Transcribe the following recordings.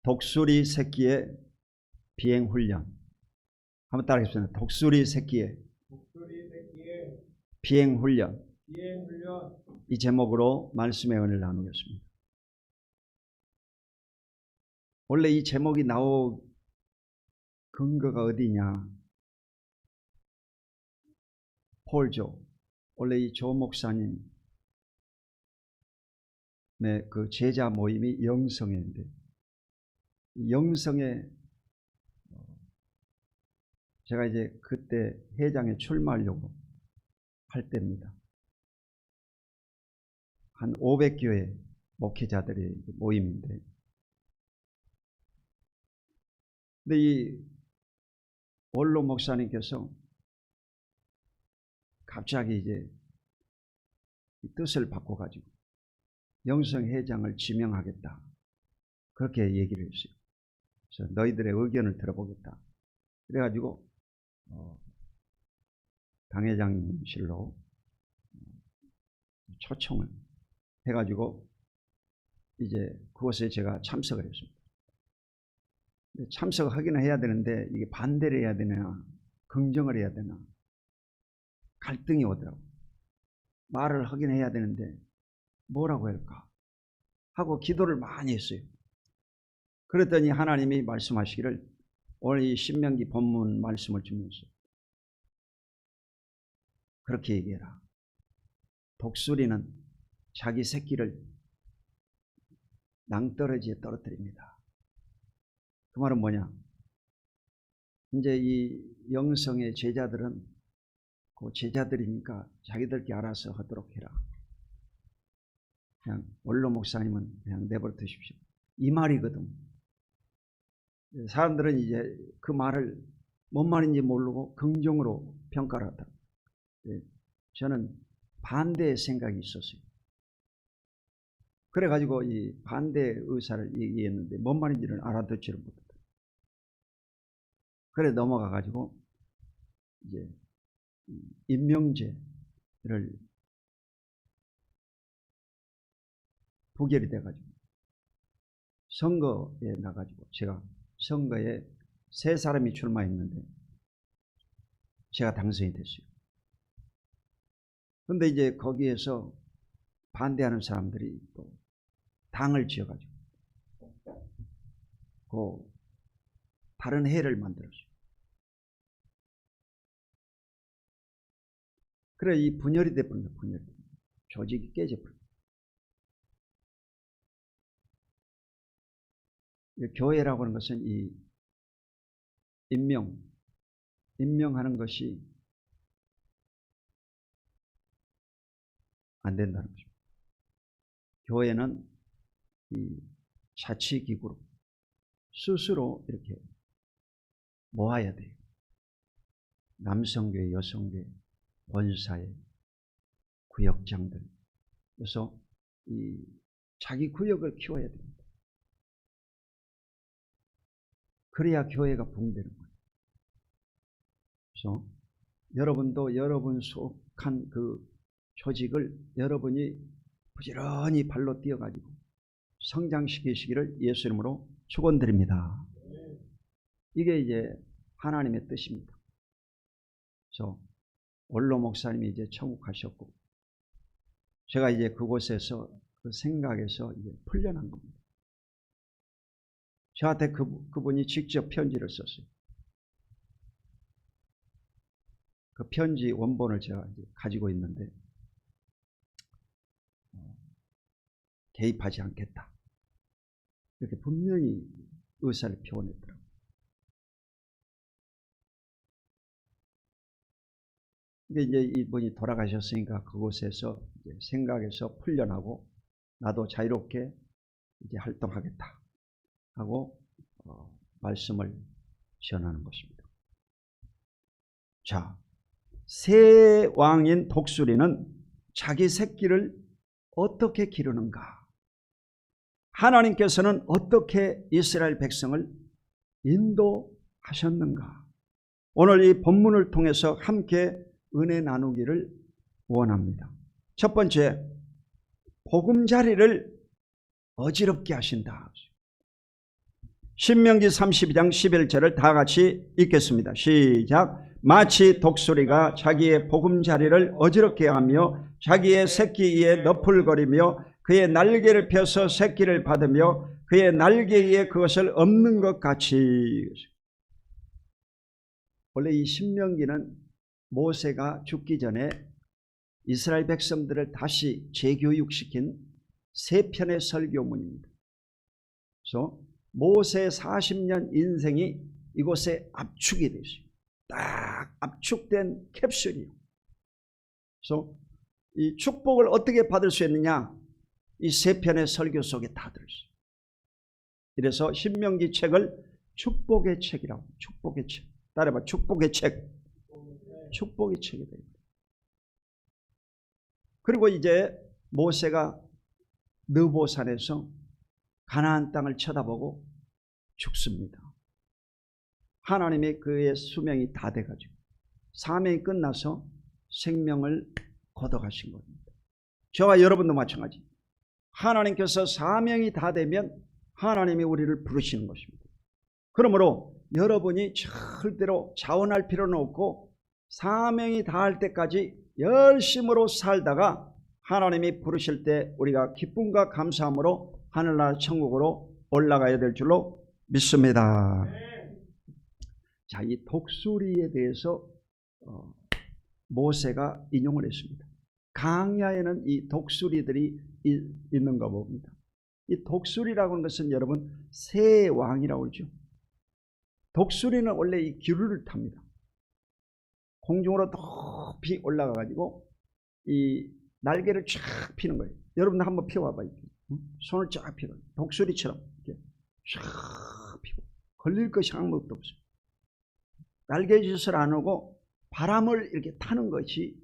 독수리 새끼의 비행훈련. 한번 따라하겠습니다. 독수리 새끼의 비행훈련. 이 제목으로 말씀의 은혜를 나누겠습니다. 원래 이 제목이 나올 근거가 어디냐? 폴조, 원래 이 조 목사님의 그 제자 모임이 영성회인데, 영성회 제가 이제 그때 회장에 출마하려고 할 때입니다. 한 500교회 목회자들의 모임인데, 근데 이 원로 목사님께서 갑자기 이제 뜻을 바꿔가지고 영성회장을 지명하겠다, 그렇게 얘기를 했어요. 그래서 너희들의 의견을 들어보겠다. 그래가지고 당회장실로 초청을 해가지고 이제 그곳에 제가 참석을 했습니다. 참석하기는 해야 되는데 이게 반대를 해야 되나 긍정을 해야 되나 갈등이 오더라고요. 말을 하긴 해야 되는데 뭐라고 할까 하고 기도를 많이 했어요. 그랬더니 하나님이 말씀하시기를 오늘 이 신명기 본문 말씀을 주면서 그렇게 얘기해라. 독수리는 자기 새끼를 낭떠러지에 떨어뜨립니다. 그 말은 뭐냐? 이제 이 영성의 제자들은 그 제자들이니까 자기들끼리 알아서 하도록 해라. 그냥 원로 목사님은 그냥 내버려 두십시오. 이 말이거든. 사람들은 이제 그 말을 뭔 말인지 모르고 긍정으로 평가를 하다. 저는 반대의 생각이 있었어요. 그래가지고 이 반대 의사를 얘기했는데 뭔 말인지를 알아듣지를 못했다. 그래 넘어가가지고 이제 임명제를 부결이 돼가지고 선거에 나가지고 제가 선거에 3사람이 출마했는데 제가 당선이 됐어요. 그런데 이제 거기에서 반대하는 사람들이 또 당을 지어가지고 그 다른 해를 만들었어요. 그래 이 분열이 돼버린다. 분열이. 조직이 깨져버린다. 교회라고 하는 것은 이 임명하는 것이 안 된다는 것입니다. 교회는 이 자치기구로 스스로 이렇게 모아야 돼요. 남성교회, 여성교회, 권사회, 구역장들. 그래서 이 자기 구역을 키워야 됩니다. 그래야 교회가 부흥되는 거예요. 그래서 여러분도 여러분 속한 그 조직을 여러분이 부지런히 발로 뛰어가지고 성장시키시기를 예수 이름으로 축원드립니다. 이게 이제 하나님의 뜻입니다. 그래서 원로 목사님이 이제 천국 가셨고 제가 이제 그곳에서 그 생각에서 이제 풀려난 겁니다. 저한테 그분이 직접 편지를 썼어요. 그 편지 원본을 제가 이제 가지고 있는데 개입하지 않겠다. 이렇게 분명히 의사를 표현했더라고요. 근데 이제 이분이 돌아가셨으니까 그곳에서 이제 생각에서 풀려나고 나도 자유롭게 이제 활동하겠다 하고 말씀을 전하는 것입니다. 자, 새 왕인 독수리는 자기 새끼를 어떻게 기르는가? 하나님께서는 어떻게 이스라엘 백성을 인도하셨는가? 오늘 이 본문을 통해서 함께 은혜 나누기를 원합니다. 첫 번째, 보금자리를 어지럽게 하신다. 신명기 32장 11절을 다 같이 읽겠습니다. 시작. 마치 독수리가 자기의 보금자리를 어지럽게 하며 자기의 새끼 위에 너풀거리며 그의 날개를 펴서 새끼를 받으며 그의 날개 위에 그것을 엎는 것 같이. 원래 이 신명기는 모세가 죽기 전에 이스라엘 백성들을 다시 재교육시킨 세 편의 설교문입니다. 그래서 모세 40년 인생이 이곳에 압축이 되어 있어요. 딱 압축된 캡슐이에요. 그래서 이 축복을 어떻게 받을 수 있느냐, 이 세 편의 설교 속에 다 들어있어요. 이래서 신명기 책을 축복의 책이라고. 축복의 책. 따라해봐. 축복의 책. 축복의 책이 됩니다. 그리고 이제 모세가 느보산에서 가나안 땅을 쳐다보고 죽습니다. 하나님이 그의 수명이 다 돼가지고 사명이 끝나서 생명을 걷어가신 겁니다. 저와 여러분도 마찬가지. 하나님께서 사명이 다 되면 하나님이 우리를 부르시는 것입니다. 그러므로 여러분이 절대로 자원할 필요는 없고 사명이 다할 때까지 열심으로 살다가 하나님이 부르실 때 우리가 기쁨과 감사함으로 하늘나라 천국으로 올라가야 될 줄로 믿습니다. 자, 이 독수리에 대해서 모세가 인용을 했습니다. 강야에는 이 독수리들이 있는가 봅니다. 이 독수리라고 하는 것은 여러분 새 왕이라고 그러죠. 독수리는 원래 이 기류를 탑니다. 공중으로 높이 올라가 가지고 이 날개를 쫙 피는 거예요. 여러분 한번 피워봐요. 손을 쫙 피고 독수리처럼 이렇게 쫙 피고 걸릴 것이 아무것도 없어요. 날개짓을 안 하고 바람을 이렇게 타는 것이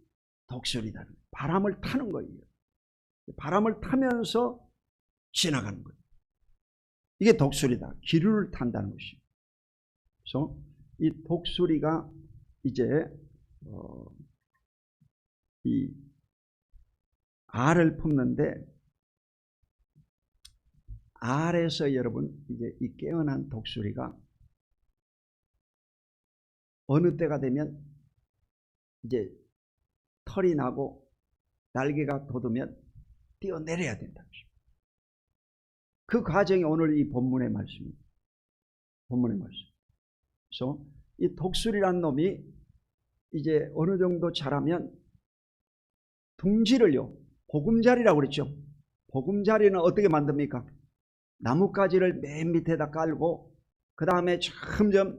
독수리다. 바람을 타는 거예요. 바람을 타면서 지나가는 거예요. 이게 독수리다. 기류를 탄다는 것이죠. 그래서 이 독수리가 이제 이 알을 품는데 알에서 여러분 이제 이 깨어난 독수리가 어느 때가 되면 이제 털이 나고 날개가 돋으면 뛰어내려야 된다. 그 과정이 오늘 이 본문의 말씀입니다. 본문의 말씀. 그래서 이 독수리라는 놈이 이제 어느 정도 자라면 둥지를요, 보금자리라고 그랬죠. 보금자리는 어떻게 만듭니까? 나뭇가지를 맨 밑에다 깔고 그 다음에 점점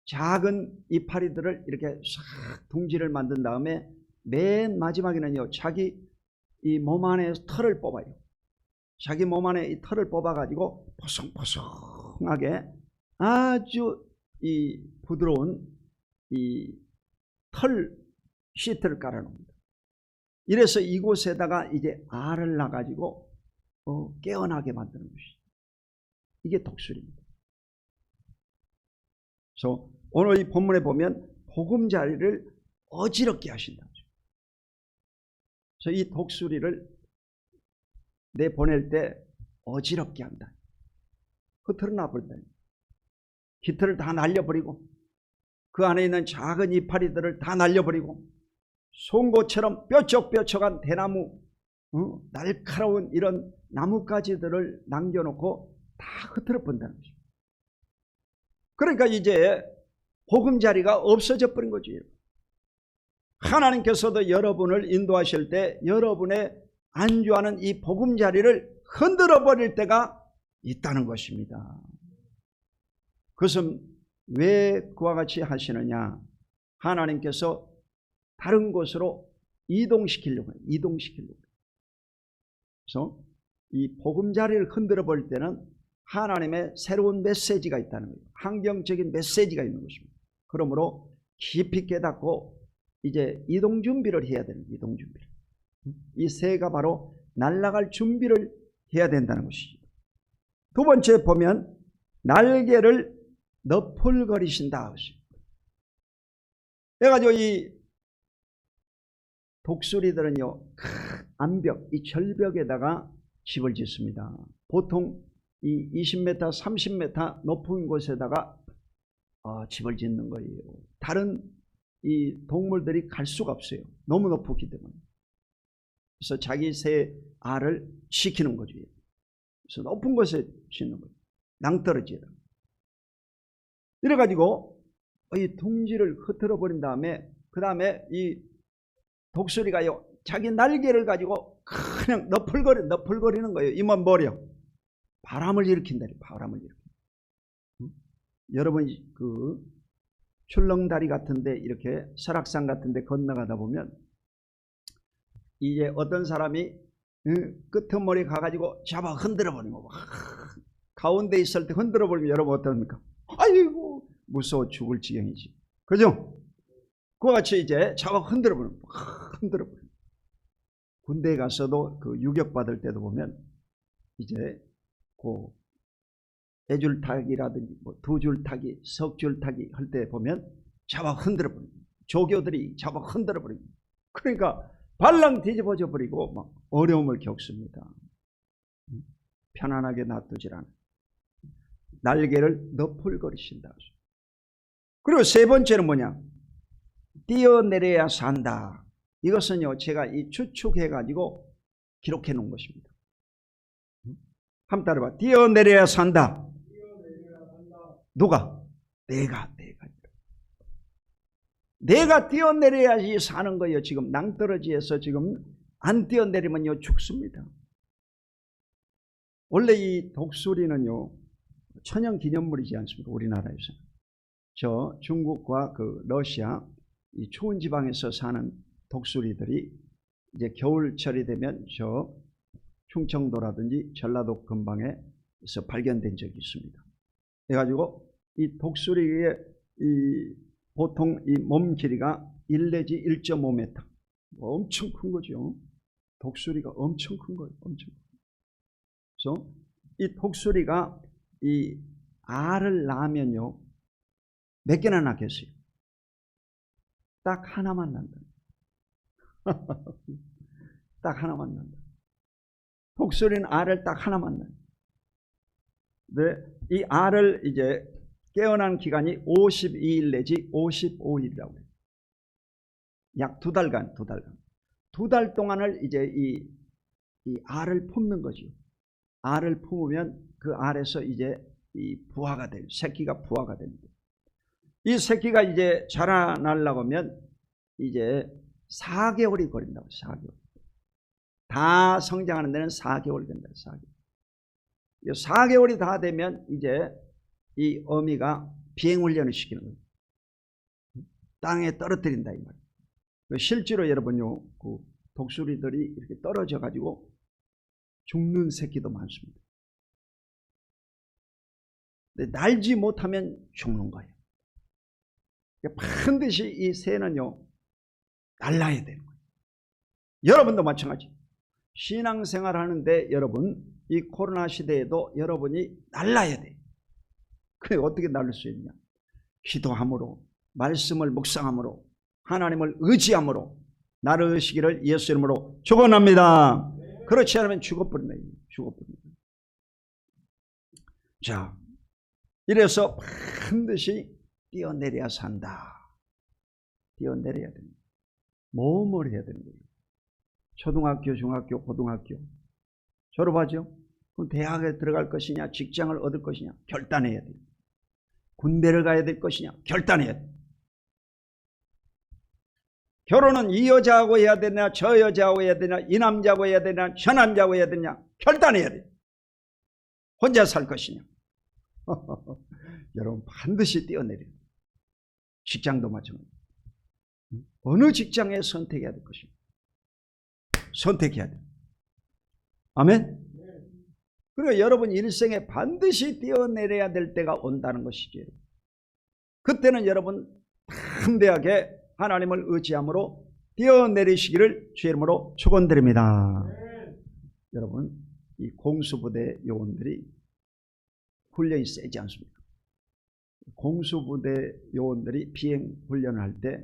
작은 이파리들을 이렇게 싹 둥지를 만든 다음에 맨 마지막에는요, 자기 이 몸 안에 털을 뽑아요. 자기 몸 안에 이 털을 뽑아가지고 포송포송하게 아주 이 부드러운 이 털 시트를 깔아놓습니다. 이래서 이곳에다가 이제 알을 낳아가지고 깨어나게 만드는 것이죠. 이게 독수리입니다. 그래서 오늘 이 본문에 보면 보금자리를 어지럽게 하신다. 그래서 이 독수리를 내보낼 때 어지럽게 한다. 흩어져 놔버린다. 깃털을 다 날려버리고 그 안에 있는 작은 이파리들을 다 날려버리고 송곳처럼 뾰족뾰족한 대나무, 날카로운 이런 나뭇가지들을 남겨놓고 다 흩어져 본다는 거죠. 그러니까 이제 보금자리가 없어져 버린 거죠. 하나님께서도 여러분을 인도하실 때 여러분의 안주하는 이 보금자리를 흔들어 버릴 때가 있다는 것입니다. 그것은 왜 그와 같이 하시느냐? 하나님께서 다른 곳으로 이동시키려고 해요. 이동시키려고. 그래서 이 보금자리를 흔들어 버릴 때는 하나님의 새로운 메시지가 있다는 거예요. 환경적인 메시지가 있는 것입니다. 그러므로 깊이 깨닫고 이제 이동 준비를 해야 되는 거예요. 이동 준비를. 이 새가 바로 날아갈 준비를 해야 된다는 것이죠. 두 번째 보면 날개를 너풀거리신다. 그래가지고 이 독수리들은요, 암벽, 이 절벽에다가 집을 짓습니다. 보통 이 20m, 30m 높은 곳에다가 집을 짓는 거예요. 다른 이 동물들이 갈 수가 없어요. 너무 높기 때문에. 그래서 자기 새 알을 시키는 거죠. 그래서 높은 곳에 짓는 거예요. 낭떠러지에다. 이래가지고 이 둥지를 흐트러 버린 다음에 그 다음에 이 독수리가요 자기 날개를 가지고 그냥 너풀거리는 거예요. 이만 뭐려? 바람을 일으킨다. 바람을 일으킨다. 여러분 그 출렁다리 같은데 이렇게 설악산 같은데 건너가다 보면 이제 어떤 사람이 끄트머리 가가지고 잡아 흔들어 버리는 거. 가운데 있을 때 흔들어 버리면 여러분 어떻습니까? 아이고 무서워 죽을 지경이지. 그죠? 그와 같이 이제 잡아 흔들어 버리는 거. 흔들어 버리는 거. 군대에 가서도 그 유격 받을 때도 보면 이제 그 애줄타기라든지 뭐 두줄타기, 석줄타기 할 때 보면 잡아 흔들어 버리고 조교들이 잡아 흔들어 버리고 그러니까 발랑 뒤집어져 버리고 막 어려움을 겪습니다. 편안하게 놔두질 않아요. 날개를 너풀거리신다. 그리고 세 번째는 뭐냐? 뛰어내려야 산다. 이것은요 제가 이 추측해 가지고 기록해 놓은 것입니다. 한번 따라봐. 뛰어내려야 산다. 누가? 내가 뛰어내려야지 사는 거예요. 지금 낭떠러지에서 지금 안 뛰어내리면요 죽습니다. 원래 이 독수리는요 천연기념물이지 않습니까? 우리나라에서. 저 중국과 그 러시아 이 추운 지방에서 사는 독수리들이 이제 겨울철이 되면 저 충청도라든지 전라도 근방에서 발견된 적이 있습니다. 그래가지고 이 독수리의 이 보통 이 몸 길이가 1 내지 1.5m. 엄청 큰 거죠. 독수리가 엄청 큰 거예요. 엄청. 그래서 이 독수리가 이 알을 낳으면요 몇 개나 낳겠어요? 딱 하나만 낳는다. 딱 하나만 낳는다. 독수리는 알을 딱 하나만 낳아요. 네, 이 알을 이제 깨어난 기간이 52일 내지 55일이라고 해요. 약 2달간. 2달 동안을 이제 이 알을 품는 거죠. 알을 품으면 그 알에서 이제 이 부화가 돼요. 새끼가 부화가 됩니다. 이 새끼가 이제 자라나려고 하면 이제 4개월이 걸린다고. 4개월. 다 성장하는 데는 4개월 된다. 4개월. 4개월이 다 되면 이제 이 어미가 비행훈련을 시키는 거예요. 땅에 떨어뜨린다 이 말이에요. 실제로 여러분요 그 독수리들이 이렇게 떨어져 가지고 죽는 새끼도 많습니다. 근데 날지 못하면 죽는 거예요. 반드시 이 새는요 날라야 되는 거예요. 여러분도 마찬가지. 신앙생활 하는데 여러분 이 코로나 시대에도 여러분이 날라야 돼요. 그래 어떻게 날릴 수 있냐? 기도함으로, 말씀을 묵상함으로, 하나님을 의지함으로 나르시기를 예수 이름으로 축원합니다. 그렇지 않으면 죽어버린다. 죽어버린다. 자, 이래서 반드시 뛰어내려야 산다. 뛰어내려야 됩니다. 모험을 해야 되는 거예요. 초등학교, 중학교, 고등학교 졸업하죠? 그럼 대학에 들어갈 것이냐, 직장을 얻을 것이냐 결단해야 돼요. 군대를 가야 될 것이냐 결단해야 돼요. 결혼은 이 여자하고 해야 되냐, 저 여자하고 해야 되냐, 이 남자하고 해야 되냐, 저 남자하고 해야 되냐 결단해야 돼요. 혼자 살 것이냐. 여러분 반드시 뛰어내려요. 직장도 마찬가지. 어느 직장에 선택해야 될 것이냐. 선택해야 돼요. 아멘? 그리고 여러분 일생에 반드시 뛰어내려야 될 때가 온다는 것이죠. 그때는 여러분 담대하게 하나님을 의지함으로 뛰어내리시기를 주의 이름으로 축원드립니다. 여러분 이 공수부대 요원들이 훈련이 세지 않습니까? 공수부대 요원들이 비행 훈련을 할 때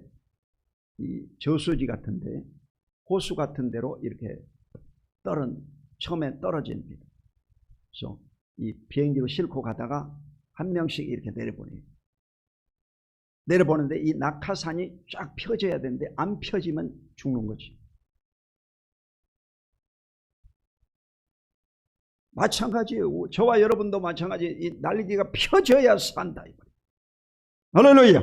이 저수지 같은데 호수 같은 데로 이렇게 처음에 떨어집니다. 그래서 이 비행기로 싣고 가다가 한 명씩 이렇게 내려보는데 이 낙하산이 쫙 펴져야 되는데 안 펴지면 죽는 거지. 마찬가지예요. 저와 여러분도 마찬가지. 이 날개가 펴져야 산다. 할렐루야.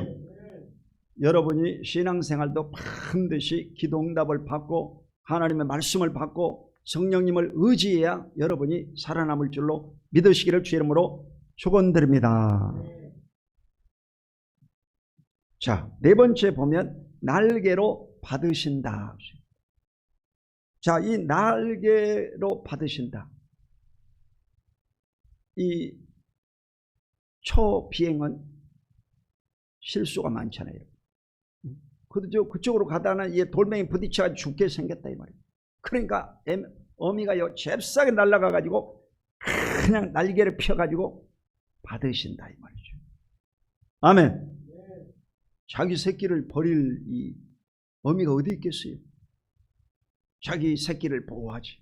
여러분이 신앙생활도 반드시 기도응답을 받고 하나님의 말씀을 받고 성령님을 의지해야 여러분이 살아남을 줄로 믿으시기를 주의 이름으로 축원드립니다. 자, 네 번째 보면 날개로 받으신다. 자, 이 날개로 받으신다. 이 초비행은 실수가 많잖아요. 그쪽으로 가다는 이 돌멩이 부딪혀가지고 죽게 생겼다 이 말이에요. 그러니까 어미가 잽싸게 날아가가지고 그냥 날개를 펴가지고 받으신다 이 말이죠. 아멘. 자기 새끼를 버릴 이 어미가 어디 있겠어요? 자기 새끼를 보호하지.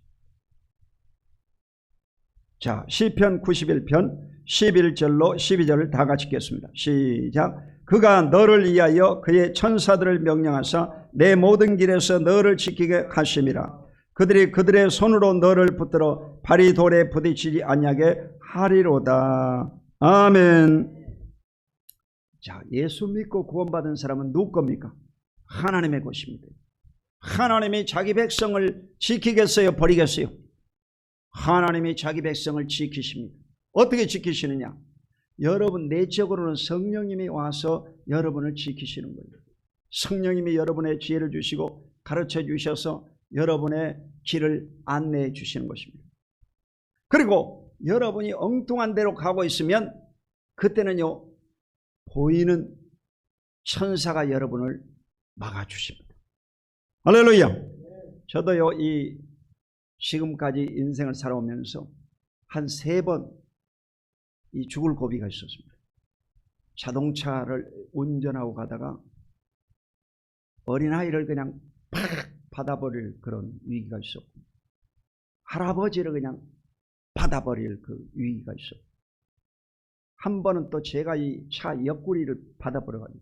자, 시편 91편 11절로 12절을 다 같이 읽겠습니다. 시작. 그가 너를 위하여 그의 천사들을 명령하사 내 모든 길에서 너를 지키게 하심이라. 그들이 그들의 손으로 너를 붙들어 발이 돌에 부딪히지 아니하게 하리로다. 아멘. 자, 예수 믿고 구원받은 사람은 누구 겁니까? 하나님의 것입니다. 하나님이 자기 백성을 지키겠어요? 버리겠어요? 하나님이 자기 백성을 지키십니다. 어떻게 지키시느냐? 여러분 내적으로는 성령님이 와서 여러분을 지키시는 거예요. 성령님이 여러분의 지혜를 주시고 가르쳐 주셔서 여러분의 길을 안내해 주시는 것입니다. 그리고 여러분이 엉뚱한 데로 가고 있으면 그때는요, 보이는 천사가 여러분을 막아주십니다. 할렐루야. 저도요, 이 지금까지 인생을 살아오면서 한 3번 이 죽을 고비가 있었습니다. 자동차를 운전하고 가다가 어린아이를 그냥 팍 받아버릴 그런 위기가 있었고, 할아버지를 그냥 받아버릴 그 위기가 있었고, 한 번은 또 제가 이 차 옆구리를 받아버려가지고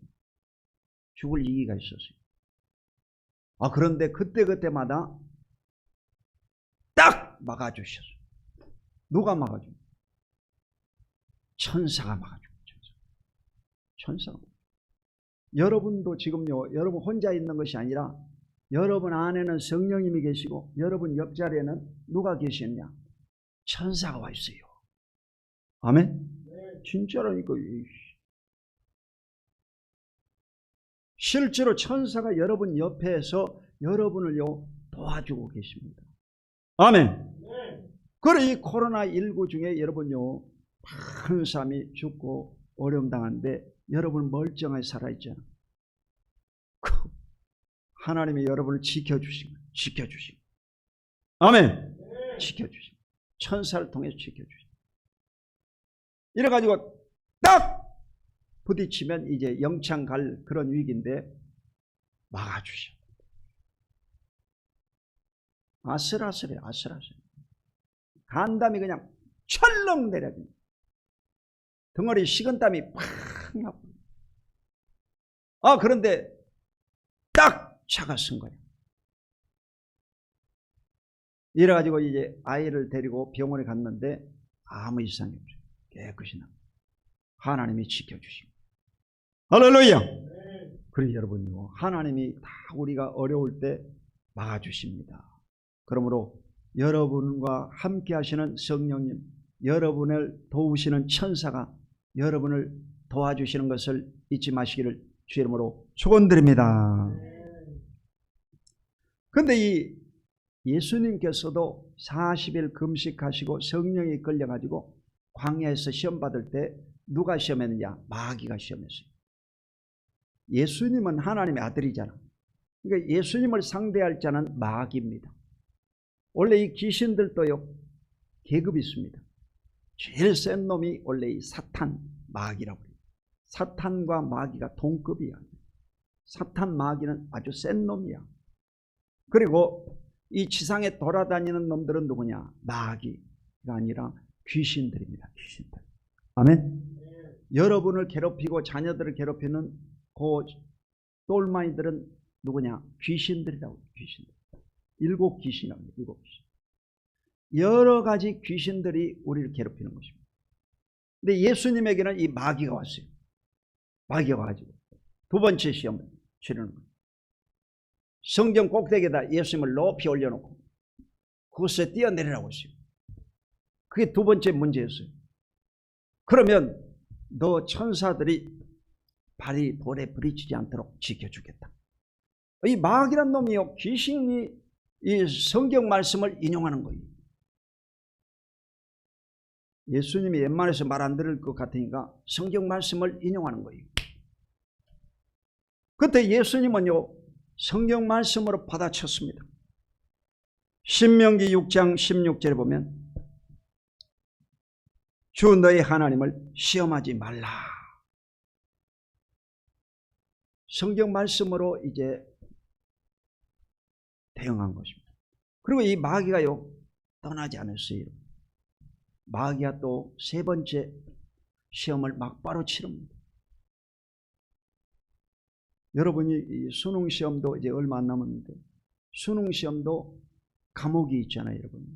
죽을 위기가 있었어요. 그런데 그때마다 딱 막아주셨어요. 누가 막아줘요? 천사가 막아줘요. 천사가. 여러분도 지금요, 여러분 혼자 있는 것이 아니라 여러분 안에는 성령님이 계시고 여러분 옆자리에는 누가 계시느냐? 천사가 와 있어요. 아멘? 진짜라니까. 실제로 천사가 여러분 옆에서 여러분을요 도와주고 계십니다. 아멘. 그래, 이 코로나19 중에 여러분요 많은 사람이 죽고 어려움 당하는데 여러분 멀쩡하게 살아있잖아. 하나님이 여러분을 지켜주시고 아멘. 지켜주시고 천사를 통해서 지켜주시고, 이래가지고 딱 부딪히면 이제 영창 갈 그런 위기인데 막아주셔. 아슬아슬해. 간담이 그냥 철렁 내려집니다. 덩어리 식은땀이 팍 나고. 그런데 딱 차가 쓴 거예요. 이래가지고 이제 아이를 데리고 병원에 갔는데 아무 이상이 없어요. 깨끗이 나. 하나님이 지켜주시고. 할렐루야. 그래 여러분요, 하나님이 다 우리가 어려울 때 막아주십니다. 그러므로 여러분과 함께 하시는 성령님, 여러분을 도우시는 천사가 여러분을 도와주시는 것을 잊지 마시기를 주의 이름으로 축원드립니다. 그런데 이 예수님께서도 40일 금식하시고 성령에 이끌려가지고 광야에서 시험 받을 때 누가 시험했느냐? 마귀가 시험했어요. 예수님은 하나님의 아들이잖아. 그러니까 예수님을 상대할 자는 마귀입니다. 원래 이 귀신들도요 계급이 있습니다. 제일 센 놈이 원래 이 사탄, 마귀라고 해요. 사탄과 마귀가 동급이야. 사탄, 마귀는 아주 센 놈이야. 그리고 이 지상에 돌아다니는 놈들은 누구냐? 마귀가 아니라 귀신들입니다. 귀신들. 아멘. 여러분을 괴롭히고 자녀들을 괴롭히는 그 똘마니들은 누구냐? 귀신들이라고. 귀신들. 7 귀신입니다. 7 귀신. 여러 가지 귀신들이 우리를 괴롭히는 것입니다. 근데 예수님에게는 이 마귀가 왔어요. 마귀가 와가지고 2번째 시험을 치르는 거예요. 성경 꼭대기에다 예수님을 높이 올려놓고 그것에 뛰어내리라고 했어요. 그게 2번째 문제였어요. 그러면 너 천사들이 발이 돌에 부딪히지 않도록 지켜주겠다. 이 마귀란 놈이요, 귀신이 이 성경 말씀을 인용하는 거예요. 예수님이 웬만해서 말 안 들을 것 같으니까 성경 말씀을 인용하는 거예요. 그때 예수님은요, 성경 말씀으로 받아쳤습니다. 신명기 6장 16절에 보면 주 너의 하나님을 시험하지 말라. 성경 말씀으로 이제 대응한 것입니다. 그리고 이 마귀가요, 떠나지 않았어요. 마귀가 또 3번째 시험을 막바로 치릅니다. 여러분이 이 수능 시험도 이제 얼마 안 남았는데, 수능 시험도 과목이 있잖아요, 여러분.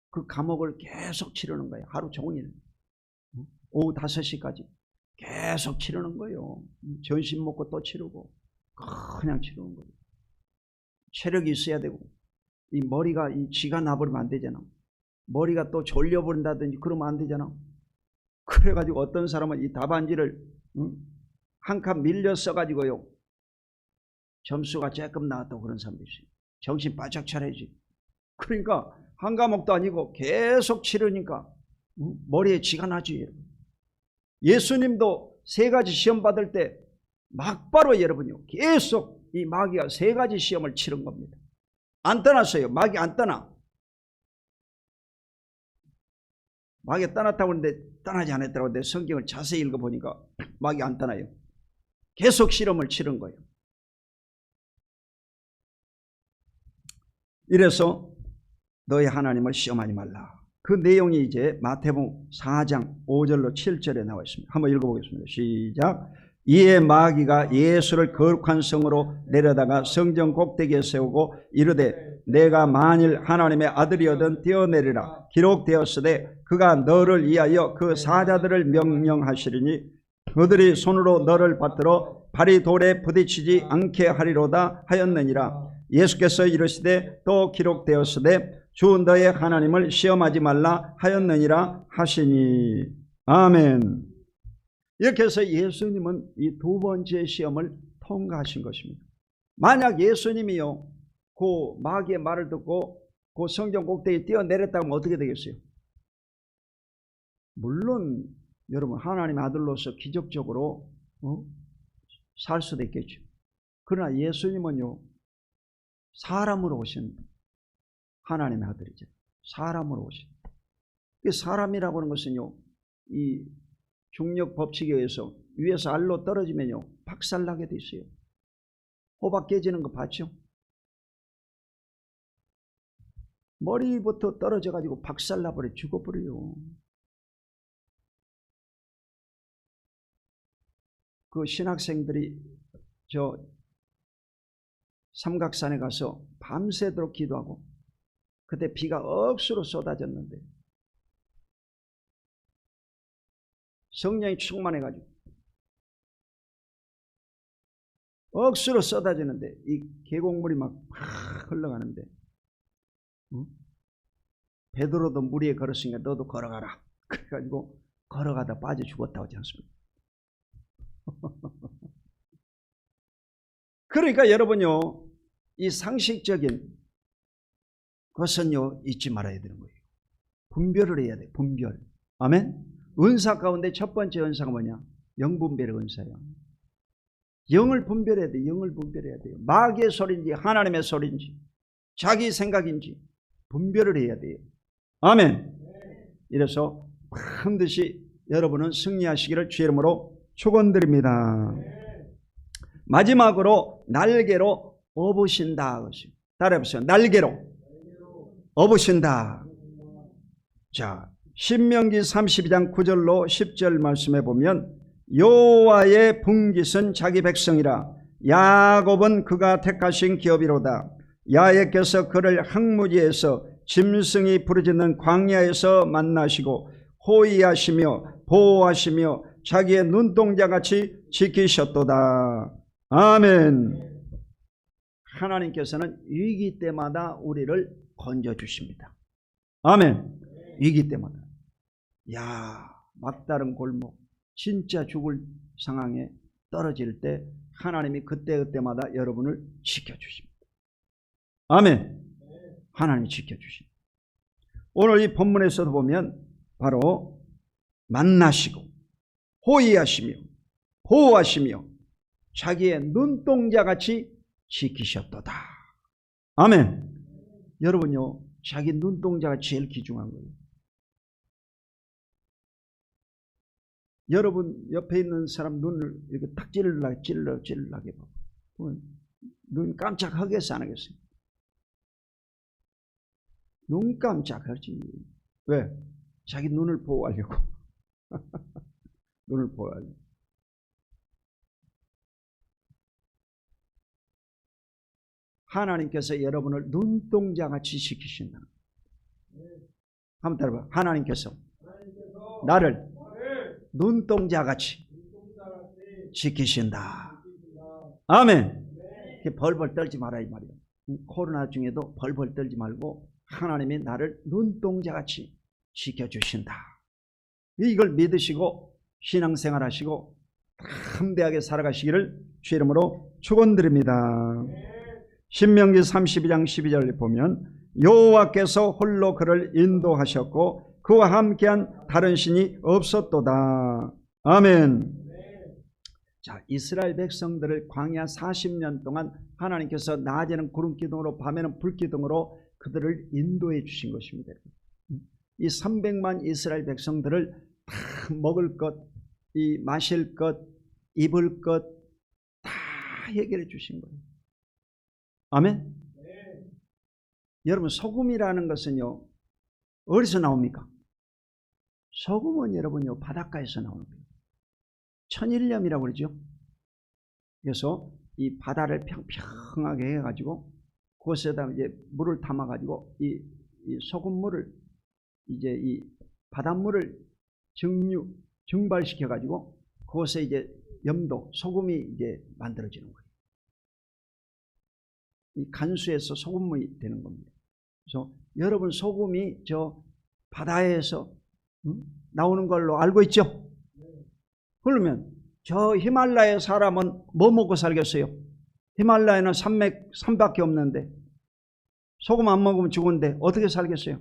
그 과목을 계속 치르는 거예요. 하루 종일. 오후 5시까지 계속 치르는 거예요. 점심 먹고 또 치르고, 그냥 치르는 거예요. 체력이 있어야 되고, 이 머리가 이 쥐가 나버리면 안 되잖아. 머리가 또 졸려버린다든지 그러면 안 되잖아. 그래가지고 어떤 사람은 이 답안지를 한 칸 밀려 써가지고요, 점수가 조금 나왔다고 그런 사람도 있어요. 정신 바짝 차려야지. 그러니까 한 과목도 아니고 계속 치르니까 머리에 쥐가 나지. 예수님도 3가지 시험 받을 때 막바로 여러분요, 계속 이 마귀가 3가지 시험을 치른 겁니다. 안 떠났어요. 마귀 안 떠나. 마귀가 떠났다고 하는데 떠나지 않았다고 하는데 성경을 자세히 읽어보니까 마귀 안 떠나요. 계속 실험을 치른 거예요. 이래서 너희 하나님을 시험하지 말라. 그 내용이 이제 마태복음 4장 5절로 7절에 나와 있습니다. 한번 읽어보겠습니다. 시작. 이에 마귀가 예수를 거룩한 성으로 내려다가 성전 꼭대기에 세우고 이르되 내가 만일 하나님의 아들이거든 뛰어내리라. 기록되었으되 그가 너를 위하여 그 사자들을 명령하시리니 그들이 손으로 너를 받들어 발이 돌에 부딪히지 않게 하리로다 하였느니라. 예수께서 이르시되 또 기록되었으되 주 너의 하나님을 시험하지 말라 하였느니라 하시니. 아멘. 이렇게 해서 예수님은 이 2번째 시험을 통과하신 것입니다. 만약 예수님이요, 그 마귀의 말을 듣고 그 성전 꼭대기에 뛰어내렸다면 어떻게 되겠어요? 물론 여러분 하나님의 아들로서 기적적으로 살 수도 있겠죠. 그러나 예수님은요, 사람으로 오신 하나님의 아들이죠. 사람으로 오신. 사람이라고 하는 것은요, 이 중력 법칙에 의해서 위에서 알로 떨어지면요, 박살나게 돼 있어요. 호박 깨지는 거 봤죠? 머리부터 떨어져 가지고 박살나버려, 죽어버려요. 그 신학생들이 저 삼각산에 가서 밤새도록 기도하고, 그때 비가 억수로 쏟아졌는데 성령이 충만해가지고 억수로 쏟아지는데 이 계곡물이 막 흘러가는데 베드로도 물 위에 걸었으니까 너도 걸어가라. 그래가지고 걸어가다 빠져 죽었다고 하지 않습니까? 그러니까 여러분요, 이 상식적인 것은요 잊지 말아야 되는 거예요. 분별을 해야 돼. 분별. 아멘. 은사 가운데 첫 번째 은사가 뭐냐? 영분별의 은사예요. 영을 분별해야 돼. 영을 분별해야 돼요. 마귀의 소리인지 하나님의 소리인지 자기 생각인지 분별을 해야 돼요. 아멘. 이래서 반드시 여러분은 승리하시기를 주의 이름으로 축원드립니다. 마지막으로 날개로 업으신다. 따라해보세요. 날개로 업으신다. 자, 신명기 32장 9절로 10절 말씀해 보면 여호와의 분깃은 자기 백성이라 야곱은 그가 택하신 기업이로다. 야훼께서 그를 항무지에서 짐승이 부르짖는 광야에서 만나시고 호위하시며 보호하시며 자기의 눈동자같이 지키셨도다. 아멘. 하나님께서는 위기 때마다 우리를 건져주십니다. 아멘. 위기 때마다. 야, 막다른 골목, 진짜 죽을 상황에 떨어질 때 하나님이 그때마다 여러분을 지켜주십니다. 아멘. 하나님이 지켜주십니다. 오늘 이 본문에서도 보면 바로 만나시고 호위하시며 보호하시며 자기의 눈동자같이 지키셨도다. 아멘. 여러분요, 자기 눈동자가 제일 귀중한 거예요. 여러분 옆에 있는 사람 눈을 이렇게 탁 찔러하게 보면 눈 깜짝하겠어, 안 하겠어요? 눈 깜짝하지. 왜? 자기 눈을 보호하려고. 눈을 보호하려고. 하나님께서 여러분을 눈동자같이 지키신다. 한번 따라봐. 하나님께서 나를 눈동자같이 지키신다. 아멘. 벌벌 떨지 마라 이 말이에요. 코로나 중에도 벌벌 떨지 말고 하나님이 나를 눈동자같이 지켜주신다. 이걸 믿으시고 신앙생활 하시고 담대하게 살아가시기를 주 이름으로 축원드립니다. 신명기 32장 12절에 보면 여호와께서 홀로 그를 인도하셨고 그와 함께한 다른 신이 없었도다. 아멘. 자, 이스라엘 백성들을 광야 40년 동안 하나님께서 낮에는 구름기둥으로 밤에는 불기둥으로 그들을 인도해 주신 것입니다. 이 300만 이스라엘 백성들을 다 먹을 것, 이 마실 것, 입을 것 다 해결해 주신 거예요. 아멘. 여러분, 소금이라는 것은요, 어디서 나옵니까? 소금은 여러분요, 바닷가에서 나오는 거예요. 천일염이라고 그러죠. 그래서 이 바다를 평평하게 해가지고 그것에다 이제 물을 담아가지고 이 소금물을 이제 이 바닷물을 증발시켜가지고 그것에 이제 염도, 소금이 이제 만들어지는 거예요. 이 간수에서 소금물이 되는 겁니다. 그래서 여러분 소금이 저 바다에서 나오는 걸로 알고 있죠? 그러면 저 히말라야 사람은 뭐 먹고 살겠어요? 히말라야는 산밖에 없는데 소금 안 먹으면 죽은데 어떻게 살겠어요?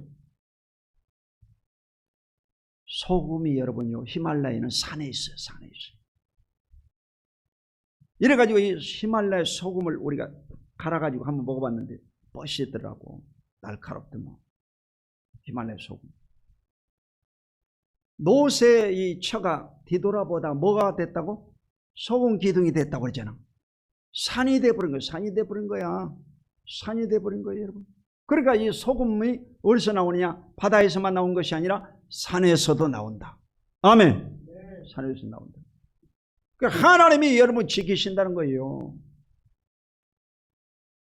소금이 여러분요, 히말라야는 산에 있어요. 산에 있어요. 이래가지고 이 히말라야 소금을 우리가 갈아가지고 한번 먹어봤는데 뻗시더라고. 날카롭더만. 히말라야 소금. 노새 이 처가 뒤돌아보다 뭐가 됐다고? 소금 기둥이 됐다고 그랬잖아. 산이 돼버린 거야. 산이 돼버린 거야. 산이 돼버린 거예요, 여러분. 그러니까 이 소금이 어디서 나오느냐? 바다에서만 나온 것이 아니라 산에서도 나온다. 아멘. 산에서 나온다. 그러니까 하나님이 여러분 지키신다는 거예요.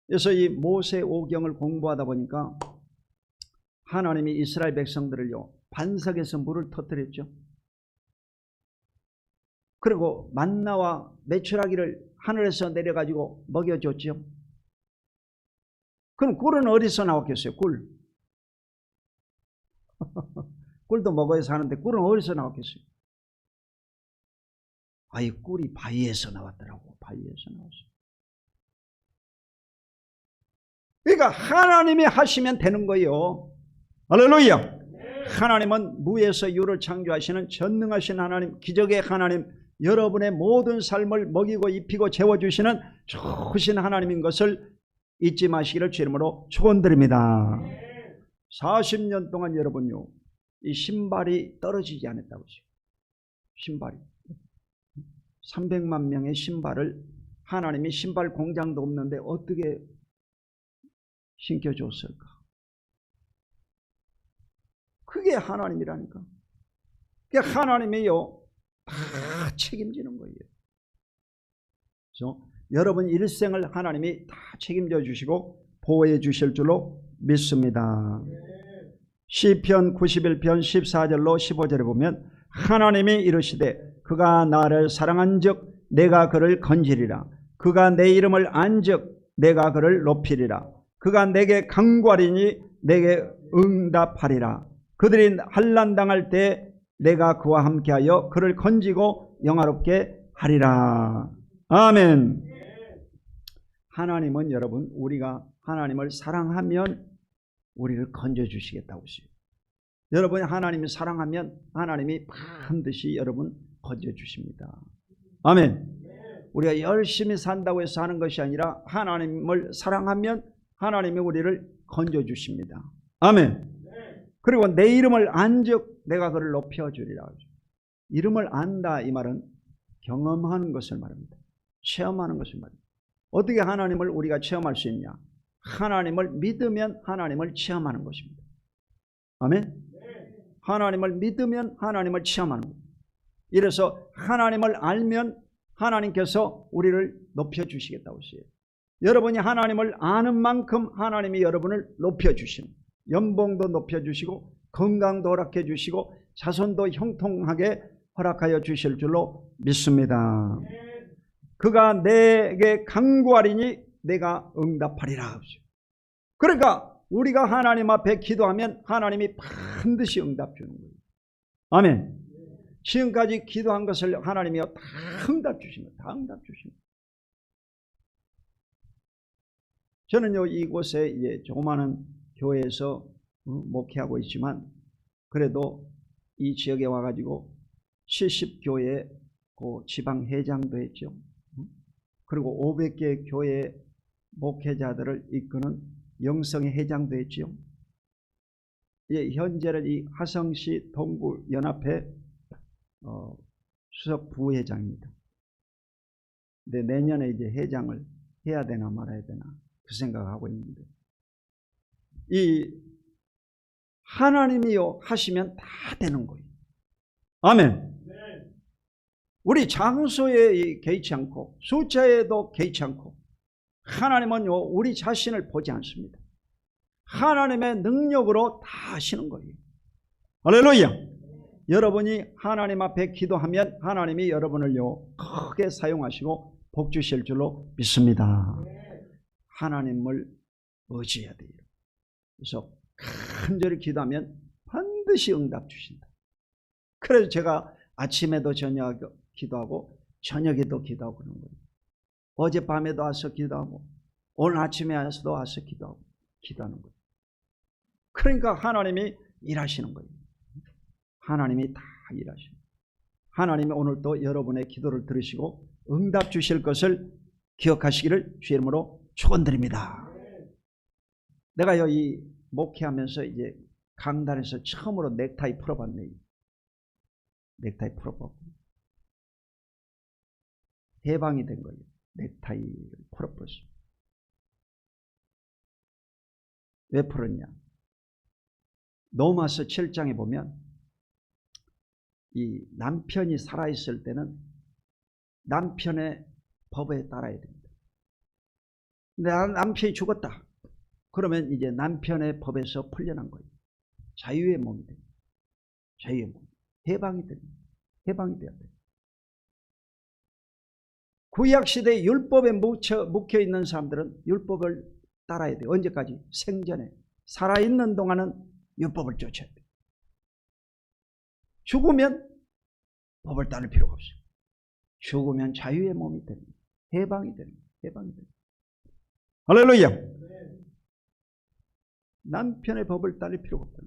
그래서 이 모세 오경을 공부하다 보니까 하나님이 이스라엘 백성들을요, 반석에서 물을 터뜨렸죠. 그리고 만나와 메추라기를 하늘에서 내려가지고 먹여줬죠. 그럼 꿀은 어디서 나왔겠어요? 꿀. 꿀도 먹어야 사는데 꿀은 어디서 나왔겠어요? 아이, 꿀이 바위에서 나왔더라고. 바위에서 나왔어요. 그러니까 하나님이 하시면 되는 거예요. 할렐루야. 하나님은 무에서 유를 창조하시는 전능하신 하나님, 기적의 하나님, 여러분의 모든 삶을 먹이고 입히고 재워주시는 좋으신 하나님인 것을 잊지 마시기를 주 이름으로 축원드립니다. 40년 동안 여러분요, 이 신발이 떨어지지 않았다고 하죠. 신발이 300만 명의 신발을 하나님이 신발 공장도 없는데 어떻게 신겨줬을까? 그게 그게 하나님이라니까. 그게 하나님이요 다 책임지는 거예요. 그래서 여러분 일생을 하나님이 다 책임져 주시고 보호해 주실 줄로 믿습니다. 시편 91편 14절로 15절에 보면 하나님이 이르시되 그가 나를 사랑한즉 내가 그를 건지리라. 그가 내 이름을 안즉 내가 그를 높이리라. 그가 내게 간구하리니 내게 응답하리라. 그들이 환난당할 때 내가 그와 함께하여 그를 건지고 영화롭게 하리라. 아멘. 하나님은 여러분 우리가 하나님을 사랑하면 우리를 건져주시겠다고 했어요. 여러분이 하나님을 사랑하면 하나님이 반드시 여러분 건져주십니다. 아멘. 우리가 열심히 산다고 해서 하는 것이 아니라 하나님을 사랑하면 하나님이 우리를 건져주십니다. 아멘. 그리고 내 이름을 안즉 내가 그를 높여주리라. 이름을 안다 이 말은 경험하는 것을 말합니다. 체험하는 것을 말합니다. 어떻게 하나님을 우리가 체험할 수 있냐? 하나님을 믿으면 하나님을 체험하는 것입니다. 아멘. 하나님을 믿으면 하나님을 체험하는 겁니다. 이래서 하나님을 알면 하나님께서 우리를 높여주시겠다고 했어요. 여러분이 하나님을 아는 만큼 하나님이 여러분을 높여주십니다. 연봉도 높여주시고 건강도 허락해 주시고 자손도 형통하게 허락하여 주실 줄로 믿습니다. 그가 내게 간구하리니 내가 응답하리라. 그러니까 우리가 하나님 앞에 기도하면 하나님이 반드시 응답 주는 거예요. 아멘. 지금까지 기도한 것을 하나님이 다 응답 주십니다. 다 응답 주십니다. 저는요 이곳에 이제 조그마한 교회에서 목회하고 있지만 그래도 이 지역에 와가지고 70교회 그 지방 회장도 했죠. 그리고 500개 교회 목회자들을 이끄는 영성의 회장도 했죠. 예, 현재는 이 화성시 동구연합회 수석 부회장입니다. 근데 내년에 이제 회장을 해야 되나 말아야 되나 그 생각하고 있는데 이 하나님이요 하시면 다 되는 거예요. 아멘. 우리 장소에 개의치 않고 숫자에도 개의치 않고 하나님은요 우리 자신을 보지 않습니다. 하나님의 능력으로 다 하시는 거예요. 할렐루야. 여러분이 하나님 앞에 기도하면 하나님이 여러분을요 크게 사용하시고 복 주실 줄로 믿습니다. 하나님을 의지해야 돼요. 그래서 간절히 기도하면 반드시 응답 주신다. 그래서 제가 아침에도 저녁 기도하고 저녁에도 기도하고 그런 거예요. 어젯밤에도 와서 기도하고 오늘 아침에 와서도 와서 기도하고 기도하는 거예요. 그러니까 하나님이 일하시는 거예요. 하나님이 다 일하시는 거예요. 하나님이 오늘도 여러분의 기도를 들으시고 응답 주실 것을 기억하시기를 주 이름으로 축원드립니다. 내가요 이 목회하면서 이제 강단에서 처음으로 넥타이 풀어봤네요. 넥타이 풀어봤고 해방이 된 거예요. 넥타이를 풀어버렸어요. 왜 풀었냐? 로마서 7장에 보면 이 남편이 살아있을 때는 남편의 법에 따라야 됩니다. 근데 남편이 죽었다. 그러면 이제 남편의 법에서 풀려난 거예요. 자유의 몸이 됩니다. 자유의 몸. 해방이 됩니다. 해방이 돼야 돼요. 구약시대에 율법에 묵혀있는 사람들은 율법을 따라야 돼요. 언제까지? 생전에. 살아있는 동안은 율법을 쫓아야 돼요. 죽으면 법을 따를 필요가 없어요. 죽으면 자유의 몸이 됩니다. 해방이 됩니다. 해방이 됩니다. 할렐루야. 남편의 법을 따를 필요가 없다.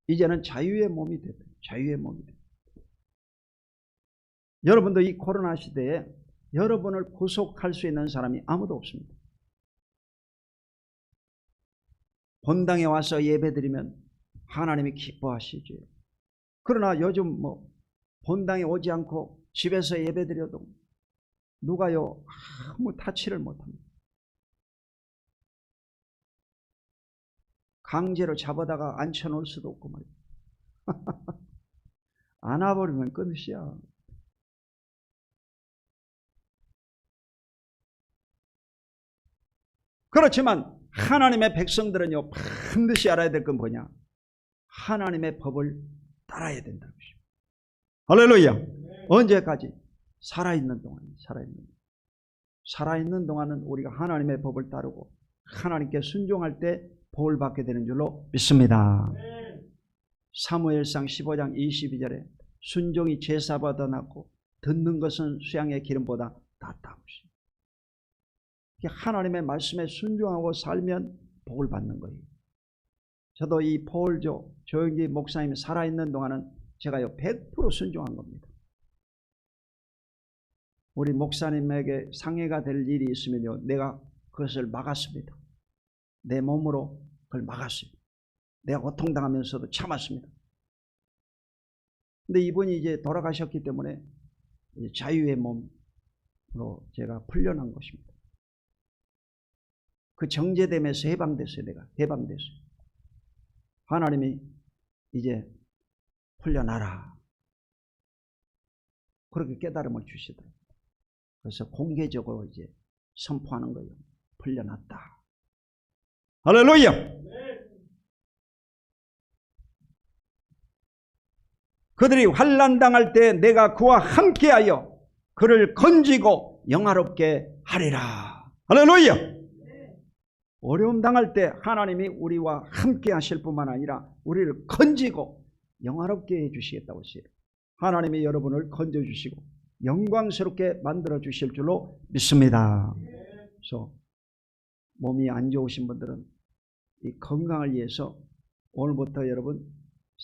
이제는 자유의 몸이 됐다. 자유의 몸이 됐다. 여러분도 이 코로나 시대에 여러분을 구속할 수 있는 사람이 아무도 없습니다. 본당에 와서 예배드리면 하나님이 기뻐하시죠. 그러나 요즘 본당에 오지 않고 집에서 예배드려도 누가요 아무 타치를 못합니다. 강제로 잡아다가 앉혀놓을 수도 없고 말이야. 안아버리면 끝이야. 그렇지만 하나님의 백성들은요, 반드시 알아야 될 건 뭐냐? 하나님의 법을 따라야 된다는 것입니다. 할렐루야. 언제까지? 살아있는 동안. 살아있는 동안은 우리가 하나님의 법을 따르고 하나님께 순종할 때 복을 받게 되는 줄로 믿습니다. 사무엘상 15장 22절에 순종이 제사보다 낫고 듣는 것은 수양의 기름보다 낫다고 했습니다. 하나님의 말씀에 순종하고 살면 복을 받는 거예요. 저도 이 포울조 조영기 목사님이 살아있는 동안은 제가요 100% 순종한 겁니다. 우리 목사님에게 상해가 될 일이 있으면요, 내가 그것을 막았습니다. 내 몸으로 그걸 막았어요. 내가 고통당하면서도 참았습니다. 근데 이분이 이제 돌아가셨기 때문에 자유의 몸으로 제가 풀려난 것입니다. 그 정죄됨에서 해방됐어요. 내가 해방됐어요. 하나님이 이제 풀려나라, 그렇게 깨달음을 주시더라고요. 그래서 공개적으로 이제 선포하는 거예요. 풀려났다. 할렐루야. 그들이 환난 당할 때 내가 그와 함께하여 그를 건지고 영화롭게 하리라. 할렐루야. 어려움 당할 때 하나님이 우리와 함께 하실 뿐만 아니라 우리를 건지고 영화롭게 해주시겠다고 했어요. 하나님이 여러분을 건져주시고 영광스럽게 만들어 주실 줄로 믿습니다. 그래서 몸이 안 좋으신 분들은 이 건강을 위해서 오늘부터 여러분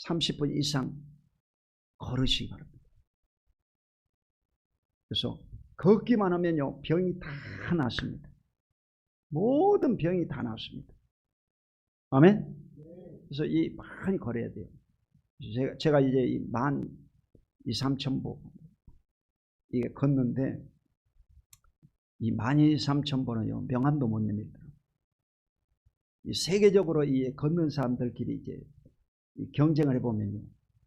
30분 이상 걸으시기 바랍니다. 그래서 걷기만 하면요, 병이 다 낫습니다. 모든 병이 다 낫습니다. 아멘? 그래서 많이 걸어야 돼요. 제가 이제 12,3,000보 이게 걷는데, 이 12,3,000보는요, 명함도 못 냅니다. 이 세계적으로 이 걷는 사람들끼리 이제 경쟁을 해보면요,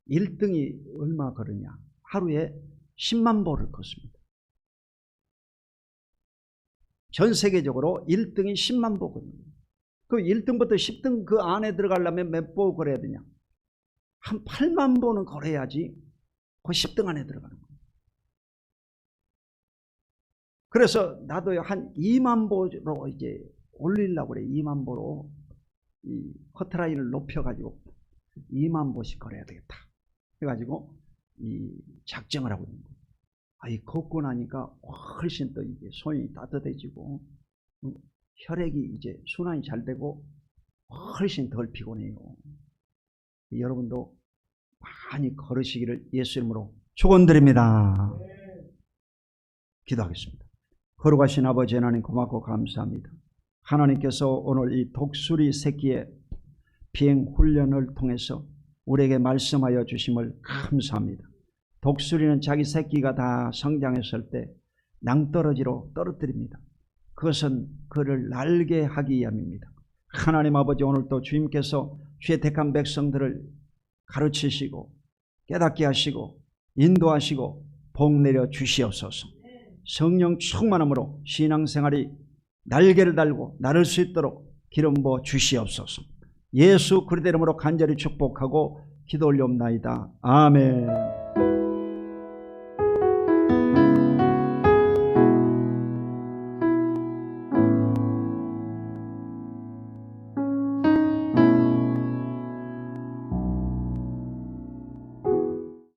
1등이 얼마 걸으냐? 하루에 10만 보를 걷습니다. 전 세계적으로 1등이 10만 보거든요. 그 1등부터 10등 그 안에 들어가려면 몇 보 걸어야 되냐? 한 8만 보는 걸어야지 그 10등 안에 들어가는 거예요. 그래서 나도 한 2만 보로 이제 올리려고 그래. 2만 보로 이 커트라인을 높여가지고 2만 보씩 걸어야 되겠다 해가지고 이 작정을 하고 있는 거예요. 이 걷고 나니까 훨씬 더 이제 손이 따뜻해지고 혈액이 이제 순환이 잘 되고 훨씬 덜 피곤해요. 여러분도 많이 걸으시기를 예수 이름으로 축원드립니다. 기도하겠습니다. 거룩하신 아버지 하나님, 고맙고 감사합니다. 하나님께서 오늘 이 독수리 새끼의 비행 훈련을 통해서 우리에게 말씀하여 주심을 감사합니다. 독수리는 자기 새끼가 다 성장했을 때 낭떠러지로 떨어뜨립니다. 그것은 그를 날게 하기 위함입니다. 하나님 아버지, 오늘도 주님께서 주의 택한 백성들을 가르치시고 깨닫게 하시고 인도하시고 복 내려 주시옵소서. 성령 충만함으로 신앙생활이 날개를 달고 날을 수 있도록 기름 부어 주시옵소서. 예수 그리스도 이름으로 간절히 축복하고 기도 올려옵나이다. 아멘.